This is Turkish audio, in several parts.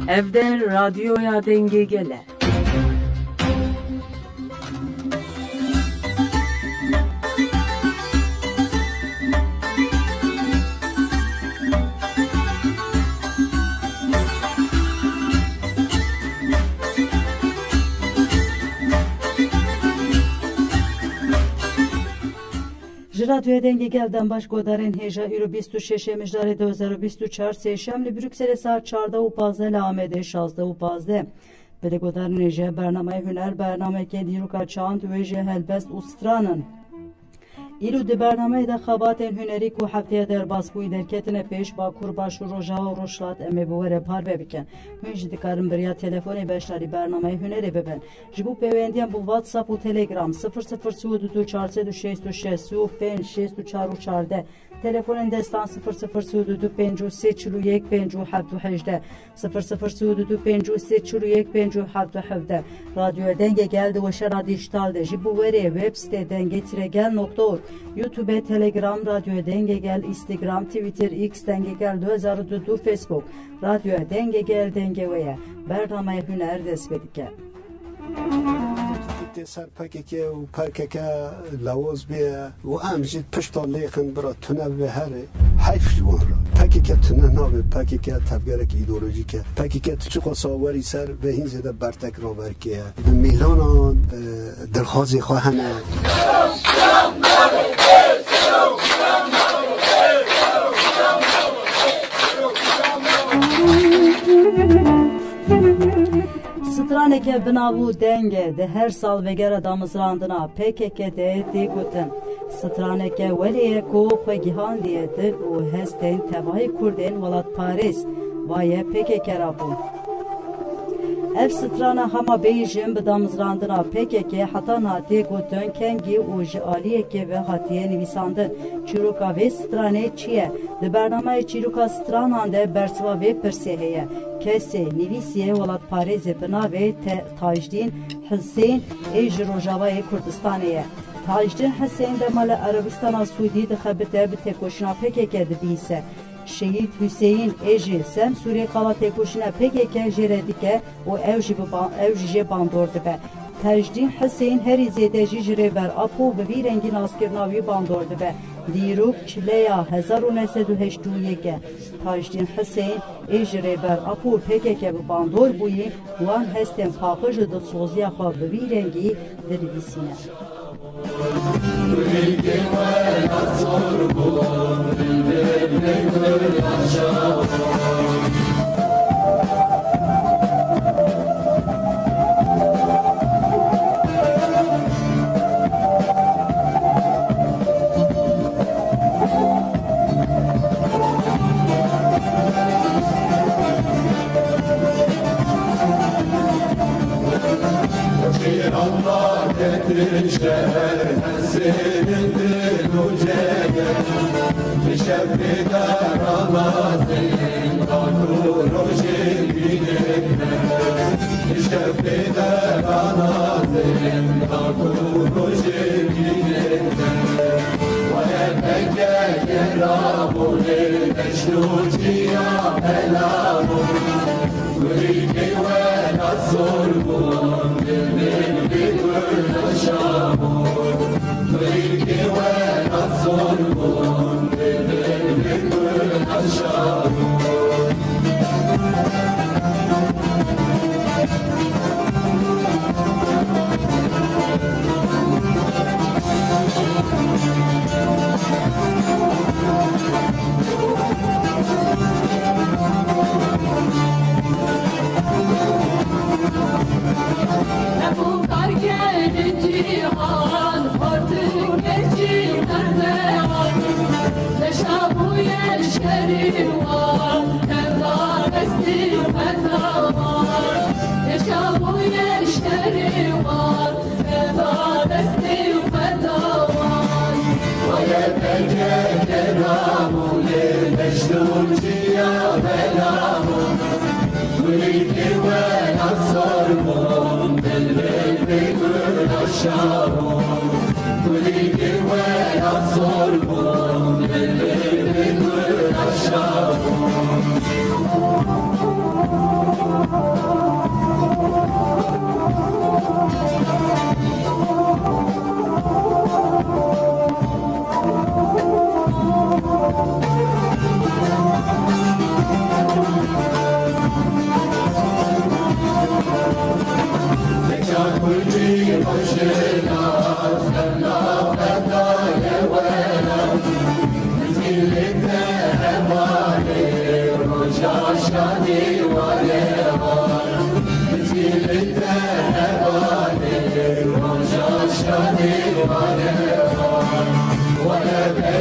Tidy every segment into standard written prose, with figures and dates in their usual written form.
Evde radyoya denge gele. Radyoya denge gelden baş godarın heja euro 26 مجدار 2024 سهشنبه بروکسل ساعت 14 لامده 16 به گودارن heja برنامه هنر برنامه که دیروکا چاند و heja هلبست استرانن ایلو دی برنامه ده خباتن هنری کو هفته در باسکوی در کتن پیش با کور باش و روژا و روشلات امی بوره پار ببکن هنج دکارم بریا تلفونی بشتاری برنامه هنری ببن جبو پیوندیم بو واتساپ و تلگرام 003246364564 تلفن دستان 0032534157 0032534157 رادیو دنگ گلد و شرا دیجیتال ده جبو وری وب سته دنگ تیرگل.org یوتیوب تلگرام رادیو دنگ گل اینستاگرام توییتر ایکس دنگ گل 2022 فیسبوک رادیو دنگ گل دنگ ویا برنامه هنر دست بدیکه سر پاکه و پاکه لواز به و امجد پشت لیکن برا تنه به هر حیف جوان را پاکه تنه نابه پاکه تفکر که ایدئولوژی که پاکه تو چه سواری سر به این زده برتک را برکه میلان دلخوازی خواهنه سترانه که بناو دنگه ده هر سال وگر دامزراندنا PKK ده دیگوتن سترانه که ولیه کو خوگیهان دیه دل و هستین تباهی کردین ولاد پاریس وایه PKK را بون اف سترانه همه بیجن به دامزراندنا PKK حتی ناتی گوتن کنگی و جعالیه که به حتیه نویساندن چیروکا وی سترانه چیه؟ ده برنامه چیروکا سترانانده برسوا وی پرسیه کسی نویسیه ولاد پاریز بناوی تاجدین حسین ایج روژاوای کردستانیه تاجدین حسین ده مال عربستان سعودی ده خبته به تکوشنا PKK ده بیسه شهید حسین ایجی سم سوریه کالا تکوشنا PKK جردیکه و اوجی باندورده به تاجدین حسین هری زیده جیجره بر اپو به وی رنگی ناسکرناوی باندورده به دیروک چلیا 1981 تاجدین حسین ایجره بر اپو PKK به باندور بویی وان هستن پاپج دو سوزیا خواب به وی رنگی دریدیسینه Allah getirişler senin dilüceye Teşebbüler Allah'ın kanuroji bilekler Teşebbüler Allah'ın kanuroji bilekler Ve peke keramuni meşruciya helamun Gülge ve nasorgun شادي وليوان بتيلت هبالي روجا شادي وليوان ولا بقى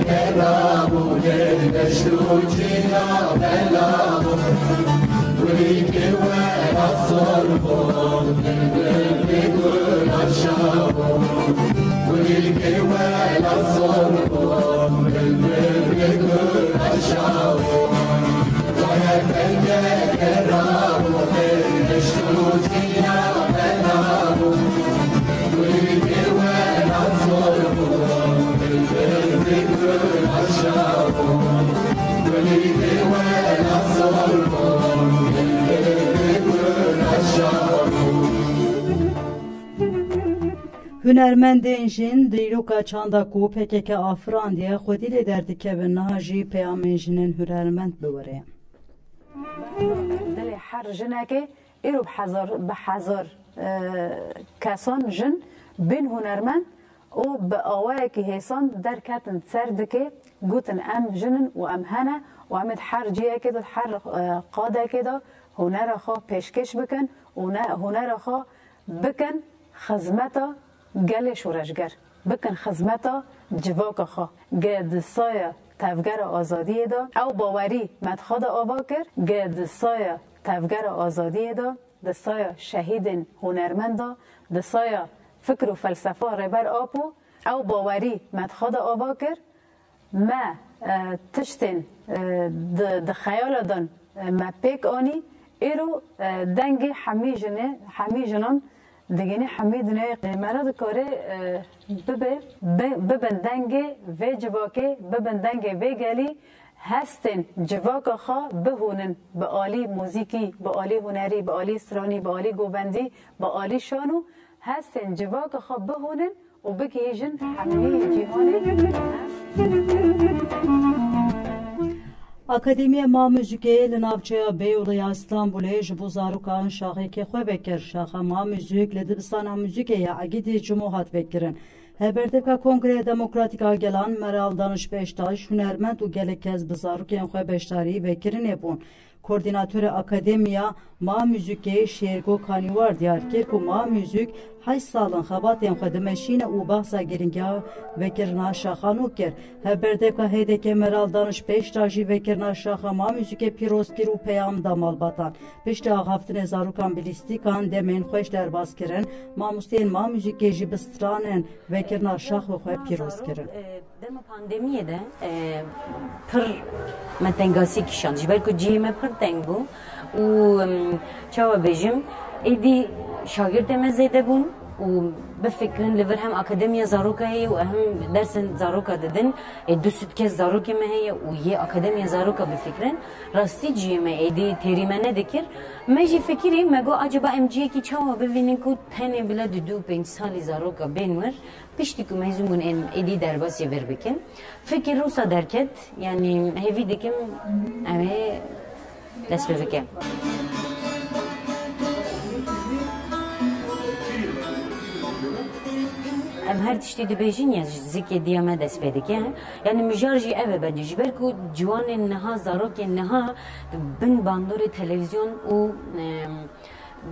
كلامه للمشروجية بلامه وليكي ولا الصربون بيقول الشابون وليكي ولا الصربون بيقول الشابون ولا بقى كلامه للمشروجية بلامه وليكي ولا الصربون بيقول الشابون وليكي ولا الصربون Hünermendên jin dîroka çanda ku PKK Afrandiye xwedî lê derdikevin niha jî peyamên jinên hünermend biwere. Dilê her jinekê îro bi hezar kesan jin bên hunermend û bi awayekî hêsan derketin ser dikê gotin em jinin û em hene û em ê her ciyekê de her qadekê de hunera xwe pêşkêş bikin û hunera xwe bikin xizmeta gelê şoreşger bikin xizmeta civaka xwe gê di saya tevgera azadiyê de ew bawerî metxa de ava kir gê di saya tevgera azadiyê de di saya şehîdên hunermend de di saya fikr û felsefa rêber apû ew bawerî metxa de ava kir me tiştên di xeyala dan me pêk anî îro dengê hemî jinan digînî hemî duniyê me dikare bibin dengê vê civakê bibin dengê vê gelî hestên civaka xwe bihûnin bi alî muzîkî bi alî hunerî bi alî stranî bi alî govendî bi alî şan û hestên civaka xwe bihûnin û bigihîjin hemî cîhanê. Akademiya Ma Müzikê li navçeya Beyoğlu'ya İstanbulê ji bo zarokan şaxekê xwe vekir. Şaxa Ma Müzik li dibistana müzikê ya Egîdê Cumû hat vekirin. Heberdeka Kongreya Demokratîk a Gelan Meral Danişbeştaş hunermend û gelek kez bi zarokên xwe beşdarî vekirinê bûn. Koordinatörê Akademiya Ma Müzikê Şêrgo Kanîwar diyar kir ku Ma Müzik 8 salin xebatên xwe dimeşîne û behsa girîngeha vekirina şaxan û kir. Heberdeka hêdekê Meral Danişbeştaş jî vekirina şaxa Ma Müzikê pîroz kir û peyam da malbatan. Piştî axaftinê zarokan bi lîstîkan demên xweş derbas kirin. Mamosteyên Ma Müzikê jî bi stranên vekirina şaxa xwe pîroz kirin. Dema pandemiyê de pir me tengasî kişand ji ber ku cihê me pir teng bû û çawa bêjim êdî şagirtê me zêde bûn û bifikirin li vir hem akademiya zaroka heye û hem dersên zaroka didin du süd kes zarokê me heye û yê akademiya zaroka bifikirin rastî cihê me êdî têrî me nedikir me jî fikirî me got acaba em cihekî çawa bivînin ku tenê bile di 2-5 salî zaroka bên wir piştî ku mezûn bûn em êdî derbasî vir bikin fikir wisa derket yani hêvî dikim em ê dest bi bikim. Em her tiştî dibêjin ya zikê diya me dest pê dike yani mijar jî ev e bence ji ber ku ciwanên niha zarokên niha bin bandorê televîzyon û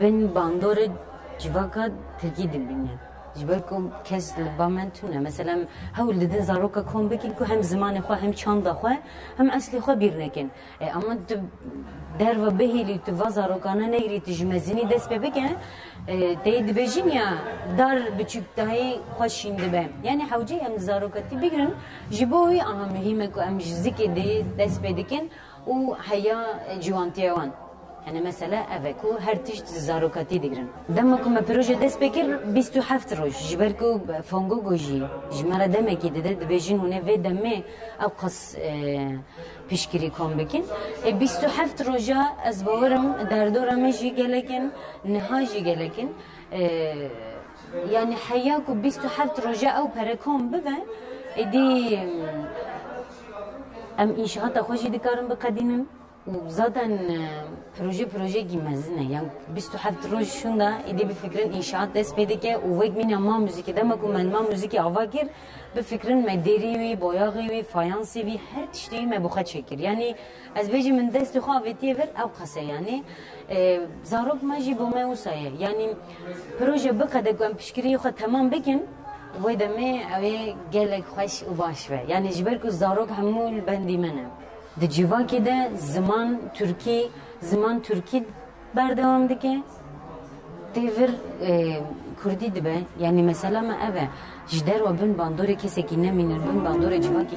bin bandorê civaka Tirkî dibîne ji ber ku kes li ba me tune mesela hewl didin zaroka kom bikin ku hem zimanê xwe hem çanda xwe hem eslê xwe bîr nekin ama tu derve bihêlî tu va zarokana negrî tu ji mezinî dest pê bike tê dibêjin ya dar biçûk dahî xweş şîn dibe yani hewcê em zarokatî bigirin ji bo wî aha mühîm e ku em ji zikê de dest pê dikin û heya ciwantiya wan yani mesela ev ku her tişt zarokatî digirin dema ku me proje dest pê kir 27 roj ji ber ku fongogo jî ji me re demekî dide dibêjin hûnê vê demê ew qas piştgirî kom bikin 27 roja ez bawerim derdora me jî gelekin niha jî gelekin yani heya ku 27 roja ew pere kom bibe êdî em înşaata xwe jî dikarin biqedînin وزادن proje giymezine yani 27 روز şunda idi bir fikrin inşaat despedike u vek min ma müzik demek u men ma müzik avagir bir fikrin mederi boyağı fayansı her tişteyi me buxa çekir yani az beji min dest xavetiye ver ev qase yani zarok maji bu me usaya yani proje baqada gam pişkiri xo tamam bekin ve deme ev gelek xoş u baş ve yani jiber ku zarok hamul bendi mena د جیواکی ده زمان ترکی بردوام دکه تیور کردی دبه یعنی مثلا ما اوه جدر و بن باندوره کسی که نمینر بن باندوره جیواکی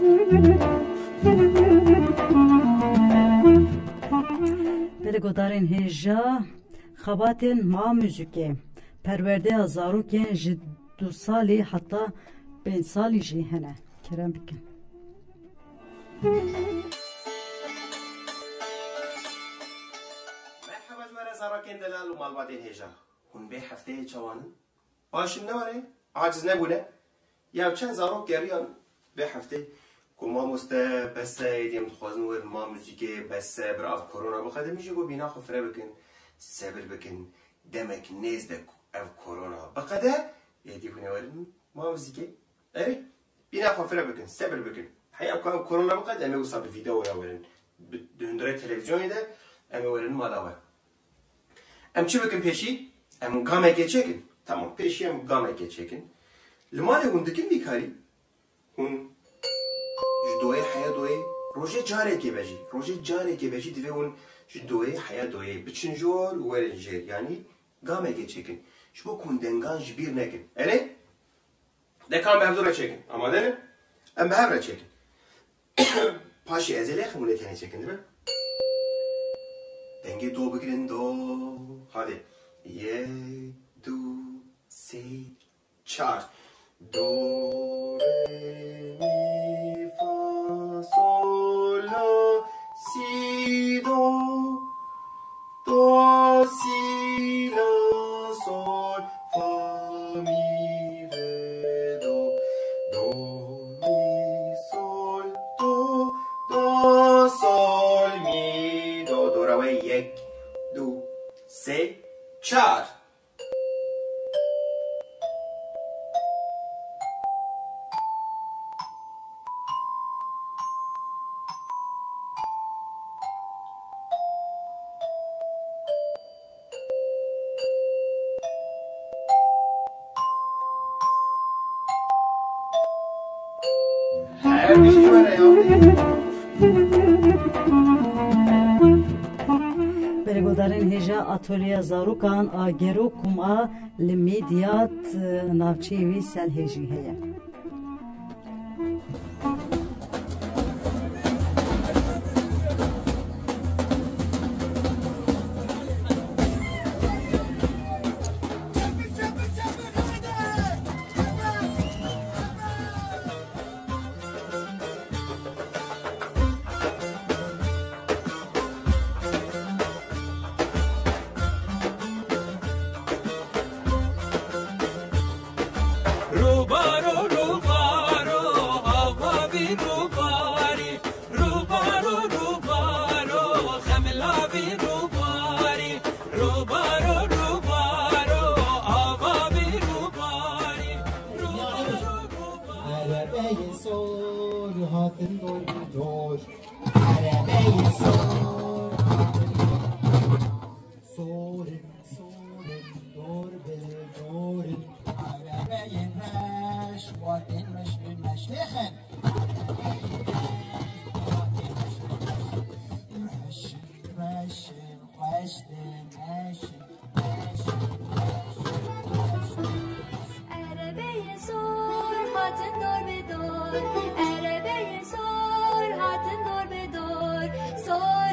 بله گدارین هجا خباتین ما موزیکه پرورده هزاروکین جدو سالی حتی 5 سالی جی هنه کرم بکن زاراکین دلال و مالباتین هجا هون به هفته چوانن باشن نواره عاجز نبونه یا چند زاروک گریان به هفته که ما بس ایدیم خوازن ور ما موزیک بس براف کرونا بخاطر میشه گو بینا خفره بکن صبر بکن دمک نزدک اف کرونا بقدر یدی کنه ورن ما موزیک اره بینا خفره بکن صبر بکن هی اب کرونا بقدر امی وصل ویدیو یا ورن دندره تلویزیونی ده امی ورن مالاور ام چی بکن پیشی؟ ام گامه چکن تمام پیشی ام گامه چکن لماله هون دکن بیکاری هون جدوی حیا دوی روزه جاره که بجی دیوه هون جدوی حیا دوی بچنجور و ورنجر یعنی گامه چکن شو کندنگان جبیر نکن اله؟ دکان به هفته چکن آماده نه؟ ام به هفته چکن پاشی ازله خمونه تنه چکن دیبه؟ دنگه دو بگیرن دو hadi 1 2 3 4 do re mi fa sol la si do si la sol fa mi re do mi sol do sol mi do ra ve 1 2 3 4 Her bir şey var ya. برگودارین هجا اتولیا زاروکان آگرو کما لمیدیات نافچیوی سل هجی هیا So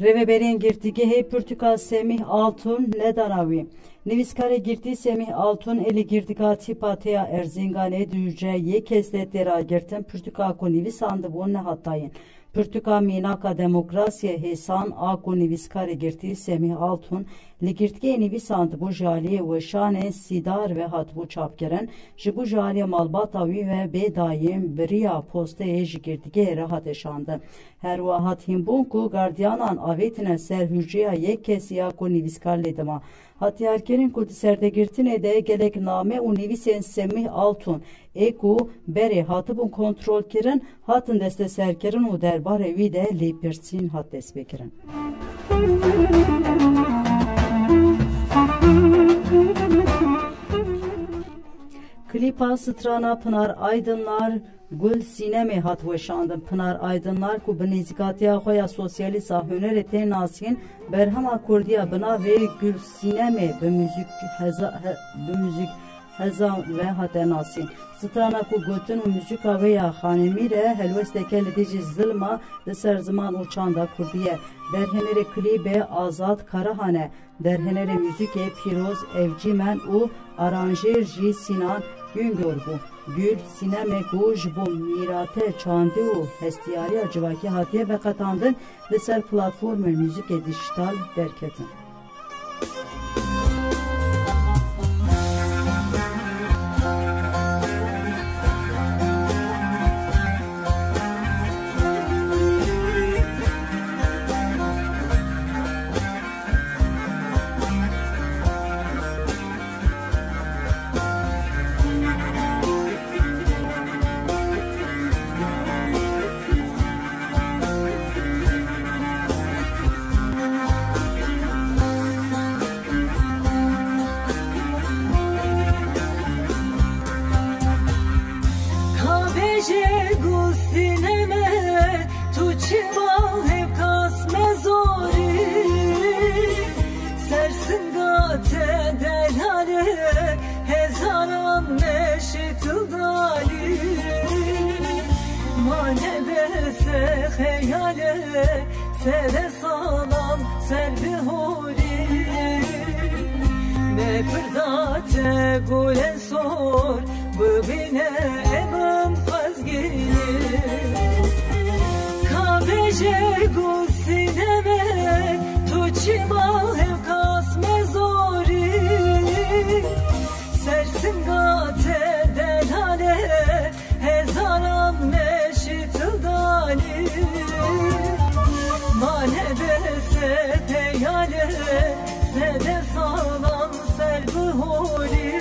Reveberên girtîgehê Pirtûka Semîh Altun Nedanawî. Nivîskare girtî Semîh Altun êlî girtîka Tîpateya Erzinganê duyuce yê kes de têra girtin pirtûka ku nivîsandibûn nehatayîn. Pirtûka Mînaka Demokrasiyê hêsan a ku nivîskarê girtî Semîh Altun li girtîgehê nivîsandibû ji aliyê weşanên sîdar ve hatibû çapkirin ji bo ji aliyê malbata wî ve bêdayîn biriya posteyê ji girtîgehê re hat eşandin. Her wiha hînbûn ku gardiyanan avêtine ser hûceya yek kesiya ku nivîskar lê dima. Hatiyarkerên ku di serdegirtinê de gelek name û nivîsên Semîh Altun ê ku berê hatibûn kontrolkirin hatin desteserkirin û derbarê wî de lêpirsîn hat destpêkirin. Klipa strana Pınar Aydınlar Gul Sinemê hat weşandin. Pınar Aydınlar ku bi nêzîkatiya xwe ya sosyalîsta hunerê tê nasîn berhema Kurdiya bi navê Gul Sinemê bi müzik hezan ve hate nasîn. Strana ku gotin û müzika wê ya xanemî re helwesteke li dijî zilma li ser ziman û çanda Kurdî ye. Derhenerê klîbê Azad Karahane, derhenerê müzikê Pîroz Evcimen û aranjêr jî Sinan Güngör bû. Gül Sinemê ku ji bo mîrate çandî û hestiyariya civakî hatiye veqetandin li ser platformên müzikê dijîtal derketin. Sere salam ser bihori me pırdate gule sor bubine emam fazgini kabeje gusineme tuçima hem kasme zori sersin gate delhane hezaram neşitildani mane bese teyale sede salam serbihori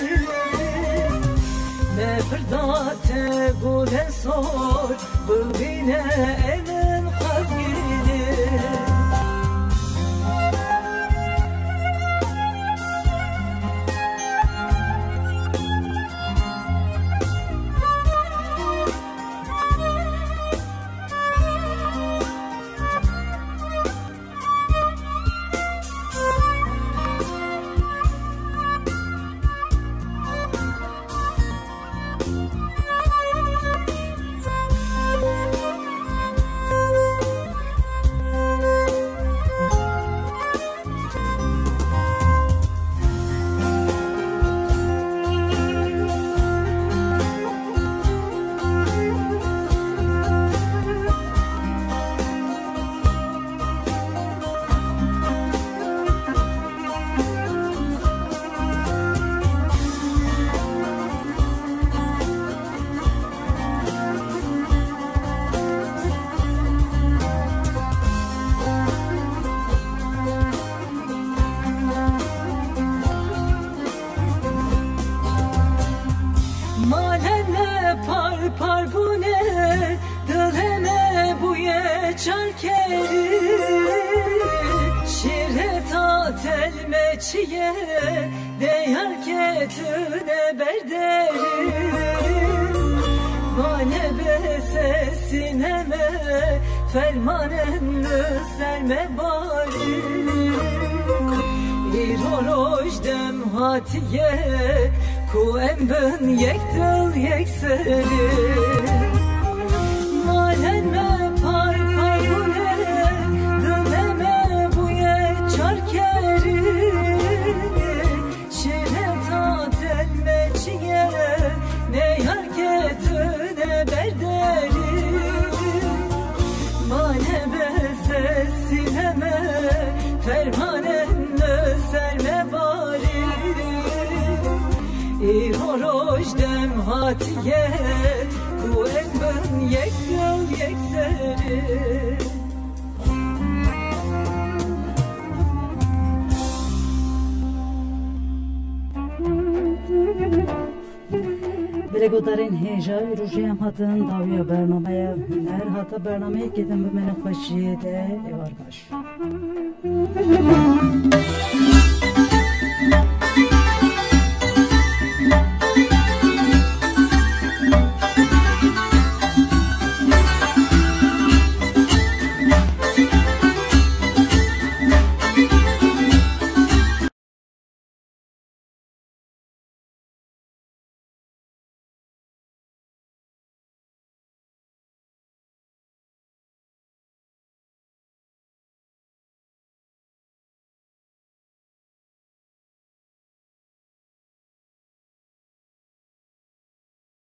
ne pırdate gule sor bubine emin kazgini Çiye deyar ketüne berderim mane bese sineme fermanını serme bari İroroş dem hatiye ku embin yek dil yek seri malenme ای هروش دم هاتیه کو ام بن یک دل یک سره بلگودارین هیجای روزی هم هاتن داویا برنامه هنر هاتا برنامه که دم به من خوشیده ایوار باش